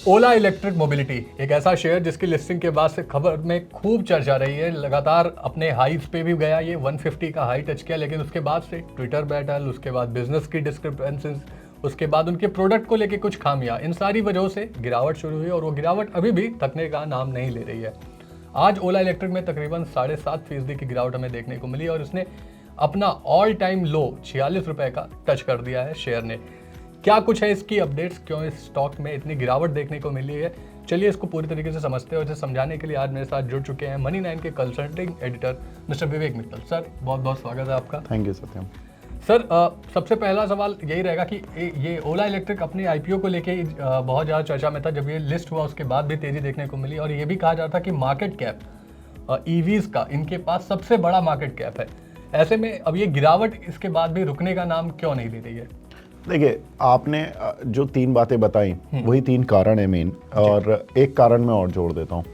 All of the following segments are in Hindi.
ओला इलेक्ट्रिक मोबिलिटी एक ऐसा शेयर जिसकी लिस्टिंग के बाद से खबर में खूब चर्चा रही है। लगातार अपने हाइज पे भी गया, ये 150 का हाई टच किया, लेकिन उसके बाद से ट्विटर बैटल, उसके बाद बिजनेस की डिस्क्रिपेंसीज, उसके बाद उनके प्रोडक्ट को लेके कुछ खामियां, इन सारी वजहों से गिरावट शुरू हुई और वो गिरावट अभी भी थकने का नाम नहीं ले रही है। आज ओला इलेक्ट्रिक में तकरीबन 7.5% की गिरावट हमें देखने को मिली और इसने अपना ऑल टाइम लो 46 रुपए का टच कर दिया है शेयर ने। क्या कुछ है इसकी अपडेट्स, क्यों इस स्टॉक में इतनी गिरावट देखने को मिली है, चलिए इसको पूरी तरीके से समझते हैं। और इसे समझाने के लिए आज मेरे साथ जुड़ चुके हैं मनी 9 के कंसल्टिंग एडिटर मिस्टर विवेक मित्तल। सर बहुत बहुत स्वागत है आपका। Thank you Satyam. सर सबसे पहला सवाल यही रहेगा कि ये ओला इलेक्ट्रिक अपने आईपीओ को लेके बहुत ज़्यादा चर्चा में था। जब ये लिस्ट हुआ उसके बाद भी तेजी देखने को मिली और ये भी कहा जा रहा था कि मार्केट कैप ईवीज का इनके पास सबसे बड़ा मार्केट कैप है। ऐसे में अब ये गिरावट इसके बाद भी रुकने का नाम क्यों नहीं ले रही है? देखिए, आपने जो 3 बातें बताई वही 3 कारण है मेन, और एक कारण मैं और जोड़ देता हूँ।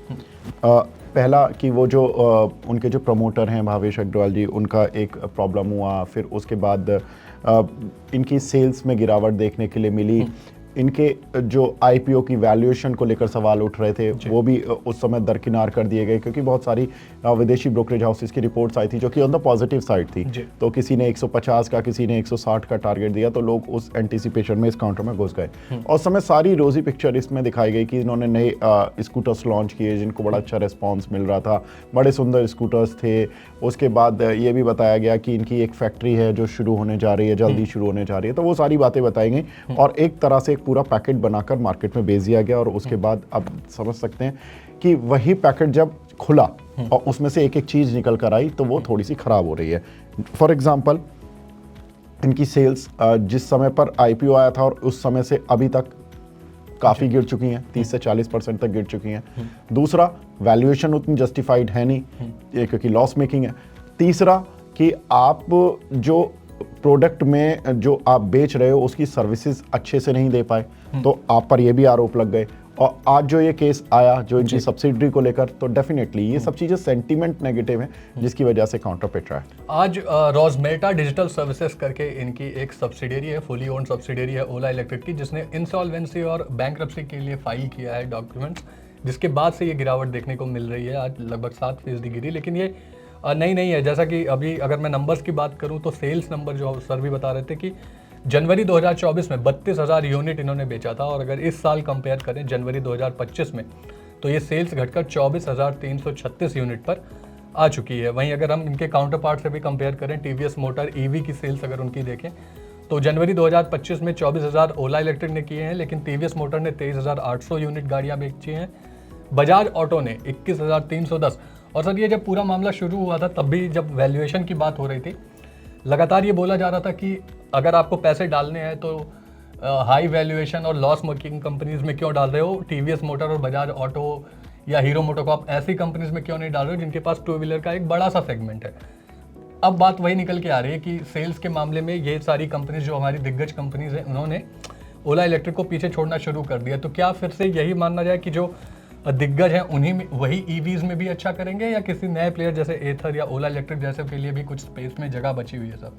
पहला कि वो जो उनके जो प्रमोटर हैं भावेश अग्रवाल जी, उनका एक प्रॉब्लम हुआ, फिर उसके बाद इनकी सेल्स में गिरावट देखने के लिए मिली। इनके जो आईपीओ की वैल्यूएशन को लेकर सवाल उठ रहे थे वो भी उस समय दरकिनार कर दिए गए, क्योंकि बहुत सारी विदेशी ब्रोकरेज हाउसेस की रिपोर्ट्स आई थी जो कि ऑन द पॉजिटिव साइड थी। तो किसी ने 150 का, किसी ने 160 का टारगेट दिया, तो लोग उस एंटीसिपेशन में इस काउंटर में घुस गए। और उस समय सारी रोजी पिक्चर इसमें दिखाई गई कि इन्होंने नए स्कूटर्स लॉन्च किए जिनको बड़ा अच्छा रिस्पॉन्स मिल रहा था, बड़े सुंदर स्कूटर्स थे। उसके बाद ये भी बताया गया कि इनकी एक फैक्ट्री है जो शुरू होने जा रही है, जल्दी शुरू होने जा रही है। तो वो सारी बातें बताई गई और एक तरह से पूरा पैकेट बनाकर मार्केट में बेच दिया गया। और उसके बाद अब समझ सकते हैं कि वही पैकेट जब खुला और उसमें से एक एक चीज निकल कर आई तो वो थोड़ी सी खराब हो रही है। फॉर एग्जांपल, इनकी सेल्स जिस समय पर आईपीओ आया था और उस समय से अभी तक काफी गिर चुकी हैं, 30 से 40% तक गिर चुकी हैं। दूसरा, वैल्यूएशन उतनी जस्टिफाइड है नहीं क्योंकि लॉस मेकिंग है। तीसरा कि आप जो प्रोडक्ट में जो आप बेच रहे हो उसकी सर्विसेज अच्छे से नहीं दे पाए, तो आप पर ये भी आरोप लग गए। और आज जो ये केस आया जो इनकी सब्सिडरी को लेकर, तो डेफिनेटली ये सब चीजें सेंटीमेंट नेगेटिव है जिसकी वजह से काउंटर पिट रहा है। आज रोजमेटा डिजिटल सर्विसेज करके इनकी एक सब्सिडियरी है, फुली ओन्ड सब्सिडियरी है ओला इलेक्ट्रिक की, जिसने इंसॉल्वेंसी और बैंक्रप्सी के लिए फाइल किया है डॉक्यूमेंट्स, जिसके बाद से ये गिरावट देखने को मिल रही है। आज लगभग 7% गिरी, लेकिन ये नहीं है। जैसा कि अभी अगर मैं नंबर्स की बात करूं तो सेल्स नंबर जो सर भी बता रहे थे कि जनवरी 2024 में 32,000 यूनिट इन्होंने बेचा था, और अगर इस साल कंपेयर करें जनवरी 2025 में, तो ये सेल्स घटकर 24,336 यूनिट पर आ चुकी है। वहीं अगर हम इनके काउंटर पार्ट से भी कंपेयर करें, टीवीएस मोटर ईवी की सेल्स अगर उनकी देखें तो जनवरी 2025 में 24,000 ओला इलेक्ट्रिक ने किए हैं, लेकिन टीवीएस मोटर ने 23,800 यूनिट गाड़ियाँ बेची हैं। बजाज ऑटो ने 21,310। और सर ये जब पूरा मामला शुरू हुआ था तब भी जब वैल्यूएशन की बात हो रही थी, लगातार ये बोला जा रहा था कि अगर आपको पैसे डालने हैं तो हाई वैल्यूएशन और लॉस मेकिंग कंपनीज में क्यों डाल रहे हो, टीवीएस मोटर और बजाज ऑटो या हीरो मोटोकॉर्प ऐसी कंपनीज में क्यों नहीं डाल रहे हो जिनके पास टू व्हीलर का एक बड़ा सा सेगमेंट है। अब बात वही निकल के आ रही है कि सेल्स के मामले में ये सारी कंपनीज जो हमारी दिग्गज कंपनीज हैं, उन्होंने ओला इलेक्ट्रिक को पीछे छोड़ना शुरू कर दिया। तो क्या फिर से यही मानना जाए कि जो दिग्गज हैं उन्हीं में वही ईवीज में भी अच्छा करेंगे, या किसी नए प्लेयर जैसे एथर या ओला इलेक्ट्रिक जैसे के लिए भी कुछ स्पेस में जगह बची हुई है? सर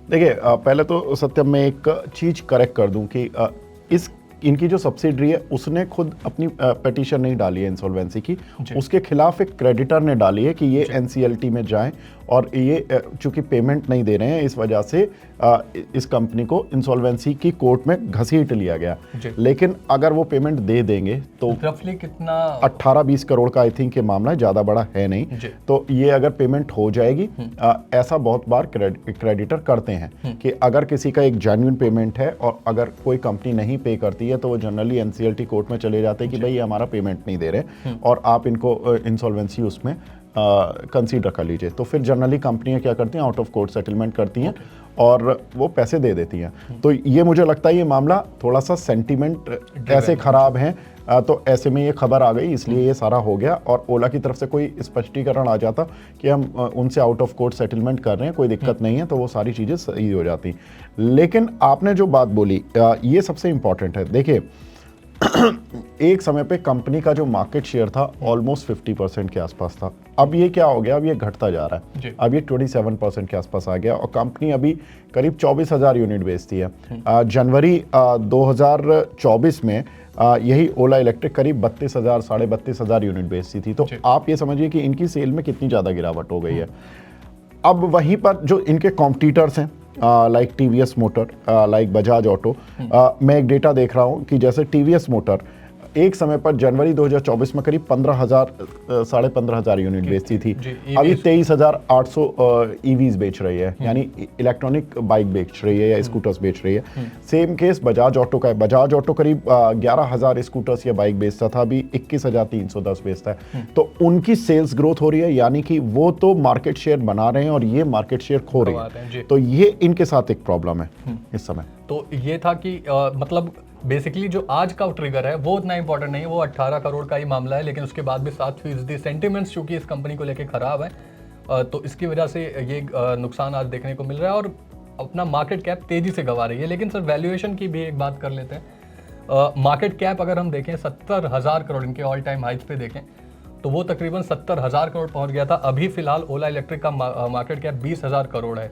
देखिए, पहले तो सत्यम मैं एक चीज करेक्ट कर दूं कि इनकी जो सब्सिडरी है उसने खुद अपनी पिटीशन नहीं डाली है इंसॉल्वेंसी की, उसके खिलाफ एक क्रेडिटर ने डाली है कि ये एनसीएलटी में जाएं, और ये चूंकि पेमेंट नहीं दे रहे हैं इस वजह से इस कंपनी को इंसॉल्वेंसी की कोर्ट में घसीट लिया गया। लेकिन अगर वो पेमेंट दे देंगे तो रफली कितना, 18-20 करोड़ का आई थिंक ये मामला, ज़्यादा बड़ा है नहीं। तो ये अगर पेमेंट हो जाएगी, ऐसा बहुत बार क्रेडिटर करते हैं कि अगर किसी का एक जेन्युइन पेमेंट है और अगर कोई कंपनी नहीं पे करती है तो वो जनरली एनसीएलटी कोर्ट में चले जाते हैं कि भाई ये हमारा पेमेंट नहीं दे रहे और आप इनको इंसॉल्वेंसी उसमें कंसीडर कर लीजिए। तो फिर जनरली कंपनियां क्या करती हैं, आउट ऑफ कोर्ट सेटलमेंट करती हैं और वो पैसे दे देती हैं। तो ये मुझे लगता है ये मामला थोड़ा सा सेंटीमेंट ऐसे खराब हैं, तो ऐसे में ये खबर आ गई इसलिए ये सारा हो गया। और ओला की तरफ से कोई स्पष्टीकरण आ जाता कि हम उनसे आउट ऑफ कोर्ट सेटलमेंट कर रहे हैं, कोई दिक्कत नहीं है, तो वो सारी चीज़ें सही हो जाती। लेकिन आपने जो बात बोली ये सबसे इम्पॉर्टेंट है। देखिए, एक समय पे कंपनी का जो मार्केट शेयर था ऑलमोस्ट 50% के आसपास था। अब ये क्या हो गया, अब ये घटता जा रहा है जी। अब ये 27% के आसपास आ गया और कंपनी अभी करीब 24,000 यूनिट बेचती है। जनवरी 2024 में यही ओला इलेक्ट्रिक करीब 32,000 साढ़े 32,000 यूनिट बेचती थी। तो आप ये समझिए कि इनकी सेल में कितनी ज़्यादा गिरावट हो गई है। अब वहीं पर जो इनके कॉम्पिटिटर्स हैं like TVS motor, like Bajaj auto, मैं एक डेटा देख रहा हूँ कि जैसे टीवीएस मोटर एक समय पर जनवरी 2024 में करीब 15,000 साढ़े 15,000 यूनिट बेचती थी, अभी 23,800 ईवीज बेच रही है, यानी इलेक्ट्रॉनिक बाइक बेच रही है या स्कूटर्स बेच रही है। सेम केस बजाज ऑटो का है। बजाज ऑटो करीब 11,000 स्कूटर्स या बाइक बेचता था, अभी 21,310 बेचता है। तो उनकी सेल्स ग्रोथ हो रही है, यानी कि वो तो मार्केट शेयर बना रहे हैं और ये मार्केट शेयर खो रही है। तो ये इनके साथ एक प्रॉब्लम है इस समय। तो ये था कि मतलब बेसिकली जो आज का ट्रिगर है वो उतना इंपॉर्टेंट नहीं है, वो 18 करोड़ का ही मामला है, लेकिन उसके बाद भी 7% सेंटिमेंट्स चूंकि इस कंपनी को लेके खराब है, तो इसकी वजह से ये नुकसान आज देखने को मिल रहा है और अपना मार्केट कैप तेजी से गंवा रही है। लेकिन सर वैल्यूएशन की भी एक बात कर लेते हैं। मार्केट कैप अगर हम देखें 70,000 करोड़, इनके ऑल टाइम हाइज पे देखें तो वो तकरीबन 70,000 करोड़ पहुंच गया था। अभी फिलहाल ओला इलेक्ट्रिक का मार्केट कैप 20,000 करोड़ है।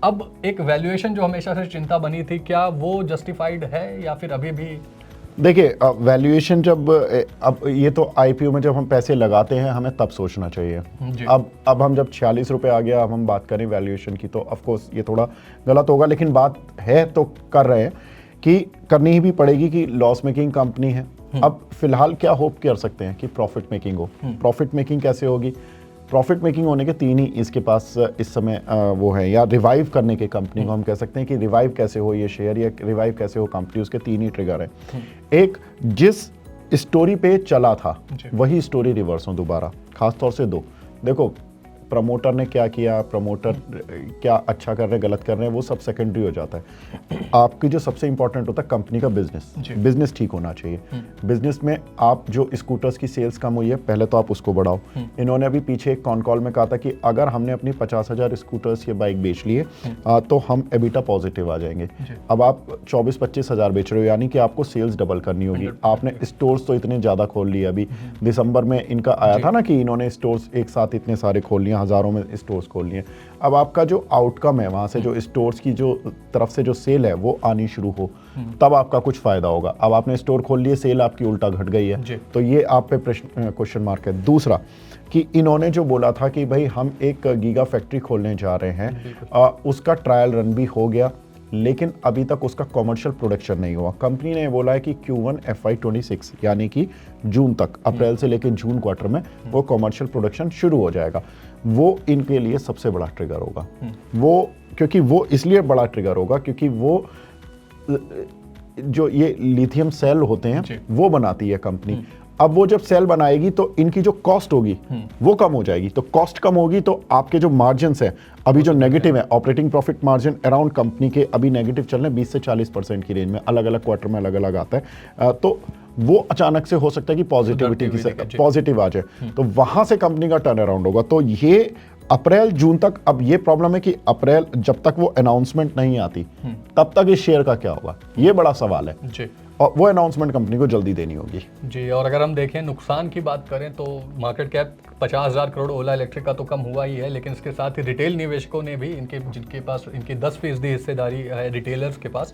अब एक वैल्यूएशन जो हमेशा से चिंता बनी थी, क्या वो जस्टिफाइड है या फिर अभी भी? देखिए वैल्यूएशन जब अब ये तो आईपीओ में जब हम पैसे लगाते हैं हमें तब सोचना चाहिए। अब हम जब 46 रुपये आ गया, अब हम बात करें वैल्यूएशन की, तो ऑफकोर्स ये थोड़ा गलत होगा, लेकिन बात है तो कर रहे हैं कि करनी ही भी पड़ेगी कि लॉस मेकिंग कंपनी है। अब फिलहाल क्या होप कर सकते हैं कि प्रॉफिट मेकिंग हो। प्रॉफिट मेकिंग कैसे होगी? प्रॉफिट मेकिंग होने के तीन ही इसके पास इस समय वो है, या रिवाइव करने के कंपनी को हम कह सकते हैं कि रिवाइव कैसे हो ये शेयर या रिवाइव कैसे हो कंपनी, उसके तीन ही ट्रिगर है। एक, जिस स्टोरी पे चला था वही स्टोरी रिवर्स हो दोबारा, खासतौर से दो। देखो प्रमोटर ने क्या किया, प्रमोटर क्या अच्छा कर रहे हैं गलत कर रहे हैं वो सब सेकेंडरी हो जाता है। आपकी जो सबसे इंपॉर्टेंट होता है कंपनी का बिजनेस ठीक होना चाहिए। बिजनेस में आप जो स्कूटर्स की सेल्स कम हुई है पहले तो आप उसको बढ़ाओ। इन्होंने अभी पीछे एक कॉन कॉल में कहा था कि अगर हमने अपनी 50,000 स्कूटर्स या बाइक बेच लिए तो हम एबिटा पॉजिटिव आ जाएंगे। अब आप 24-25 हज़ार बेच रहे हो, यानी कि आपको सेल्स डबल करनी होगी। आपने स्टोर्स तो इतने ज़्यादा खोल लिए, अभी दिसंबर में इनका आया था ना कि इन्होंने स्टोर्स एक साथ इतने सारे खोल लिए, हज़ारों में स्टोर्स खोल लिए। अब आपका जो आउटकम है वहाँ से जो स्टोर्स की जो तरफ से जो सेल है वो आनी शुरू हो, तब आपका कुछ फ़ायदा होगा। अब आपने स्टोर खोल लिए, सेल आपकी उल्टा घट गई है, तो ये आप पे क्वेश्चन मार्क है। दूसरा कि इन्होंने जो बोला था कि भाई हम एक गीगा फैक्ट्री खोलने जा रहे हैं, उसका ट्रायल रन भी हो गया, लेकिन अभी तक उसका कमर्शियल प्रोडक्शन नहीं हुआ। कंपनी ने बोला है कि Q1 FY26 यानी कि जून तक, अप्रैल से लेकर जून क्वार्टर में वो कमर्शियल प्रोडक्शन शुरू हो जाएगा। वो इनके लिए सबसे बड़ा ट्रिगर होगा। वो क्योंकि वो इसलिए बड़ा ट्रिगर होगा क्योंकि वो जो ये लिथियम सेल होते हैं वो बनाती है कंपनी। अब वो जब सेल बनाएगी तो इनकी जो कॉस्ट होगी वो कम हो जाएगी। तो कॉस्ट कम होगी तो आपके जो मार्जिन है अभी जो नेगेटिव है, operating profit margin around company के अभी नेगेटिव चल रहे हैं 20 से 40% की रेंज में, अलग अलग क्वार्टर में अलग अलग आता है। तो वो अचानक से हो सकता है कि पॉजिटिव आ जाए, तो वहां से कंपनी का टर्न अराउंड होगा। तो ये अप्रैल जून तक, अब ये प्रॉब्लम है कि अप्रैल जब तक वो अनाउंसमेंट नहीं आती तब तक इस शेयर का क्या होगा, ये बड़ा सवाल है जी। और वो अनाउंसमेंट कंपनी को जल्दी देनी होगी जी। और अगर हम देखें नुकसान की बात करें तो मार्केट कैप 50,000 करोड़ ओला इलेक्ट्रिक का तो कम हुआ ही है, लेकिन इसके साथ ही रिटेल निवेशकों ने भी जिनके पास इनकी 10% हिस्सेदारी है रिटेलर्स के पास,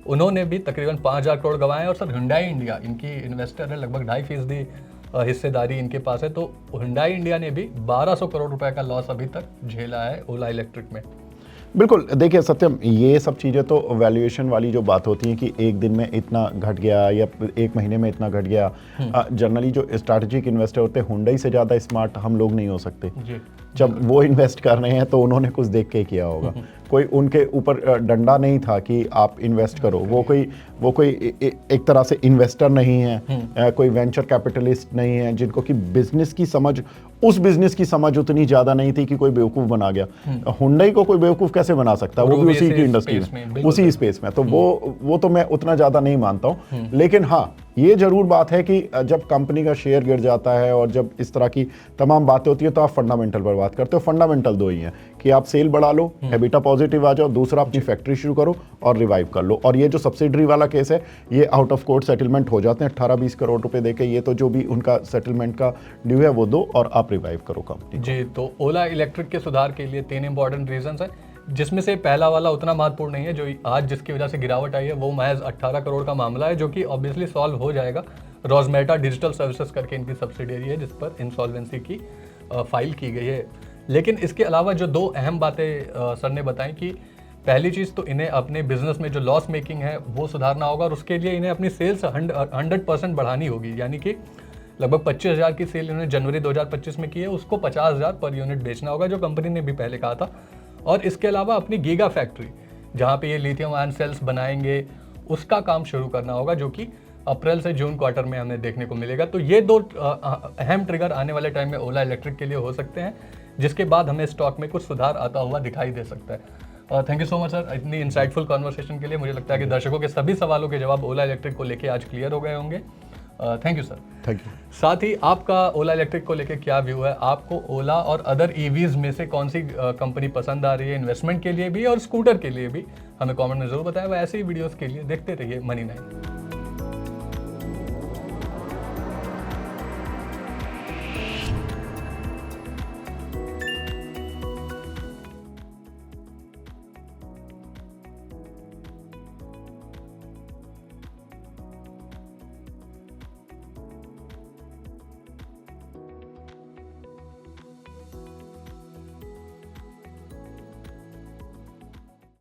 उन्होंने भी तकरीबन 5,000 करोड़ गंवाए। और सर हुंडई इंडिया इनकी इन्वेस्टर है, लगभग 2.5% हिस्सेदारी इनके पास है, तो हुंडई इंडिया ने भी 1,200 करोड़ रुपए का लॉस अभी तक झेला है ओला इलेक्ट्रिक में। बिल्कुल, देखिए सत्यम, ये सब चीज़ें तो वैल्यूएशन वाली जो बात होती है कि एक दिन में इतना घट गया या एक महीने में इतना घट गया, जनरली जो स्ट्रैटेजिक इन्वेस्टर होते हैं हुंडई से ज़्यादा स्मार्ट हम लोग नहीं हो सकते। जब वो इन्वेस्ट कर रहे हैं तो उन्होंने कुछ देख के किया होगा, कोई उनके ऊपर डंडा नहीं था कि आप इन्वेस्ट करो। वो कोई एक तरह से इन्वेस्टर नहीं है, कोई वेंचर कैपिटलिस्ट नहीं है जिनको कि बिजनेस की समझ, उस बिजनेस की समझ उतनी ज़्यादा नहीं थी कि कोई बेवकूफ़ बना गया। हुंडई को कोई बेवकूफ़ कैसे बना सकता है, वो भी उसी की इंडस्ट्री में, उसी स्पेस में। तो वो तो मैं उतना ज़्यादा नहीं मानता हूँ, लेकिन हाँ ये जरूर बात है कि जब कंपनी का शेयर गिर जाता है और जब इस तरह की तमाम बातें होती है तो आप फंडामेंटल पर बात करते हो। फंडामेंटल दो ही हैं कि आप सेल बढ़ा लो, एबिटा पॉजिटिव आ जाओ, दूसरा अपनी फैक्ट्री शुरू करो और रिवाइव कर लो। और ये जो सब्सिडरी वाला केस है ये आउट ऑफ कोर्ट सेटलमेंट हो जाते हैं 18-20 करोड़ रुपए देके। ये तो जो भी उनका सेटलमेंट का ड्यू है वो दो और आप रिवाइव करो कंपनी। जी, तो ओला इलेक्ट्रिक के सुधार के लिए 3 इंपॉर्टेंट रीजंस हैं, जिसमें से पहला वाला उतना महत्वपूर्ण नहीं है। जो आज जिसकी वजह से गिरावट आई है वो महज 18 करोड़ का मामला है, जो कि ऑब्वियसली सॉल्व हो जाएगा। रोजमेटा डिजिटल सर्विसेज करके इनकी सब्सिडियरी है जिस पर इंसॉल्वेंसी की फाइल की गई है। लेकिन इसके अलावा जो 2 अहम बातें सर ने बताई कि पहली चीज़ तो इन्हें अपने बिजनेस में जो लॉस मेकिंग है वो सुधारना होगा और उसके लिए इन्हें अपनी सेल्स 100% बढ़ानी होगी। यानी कि लगभग 25,000 की सेल इन्होंने जनवरी 2025 में की है, उसको 50,000 पर यूनिट बेचना होगा, जो कंपनी ने भी पहले कहा था। और इसके अलावा अपनी गीगा फैक्ट्री जहाँ पे ये लिथियम आयन सेल्स बनाएंगे उसका काम शुरू करना होगा, जो कि अप्रैल से जून क्वार्टर में हमें देखने को मिलेगा। तो ये 2 अहम ट्रिगर आने वाले टाइम में ओला इलेक्ट्रिक के लिए हो सकते हैं, जिसके बाद हमें स्टॉक में कुछ सुधार आता हुआ दिखाई दे सकता है। Thank you so much sir इतनी इंसाइटफुल कॉन्वर्सेशन के लिए। मुझे लगता है कि दर्शकों के सभी सवालों के जवाब ओला इलेक्ट्रिक को लेके आज क्लियर हो गए होंगे। Thank you sir. Thank you. साथ ही आपका ओला इलेक्ट्रिक को लेके क्या व्यू है? आपको ओला और अदर ईवीज में से कौन सी कंपनी पसंद आ रही है इन्वेस्टमेंट के लिए भी और स्कूटर के लिए भी? हमें कमेंट में जरूर बताएं। ऐसे ही वीडियोस के लिए देखते रहिए मनी9।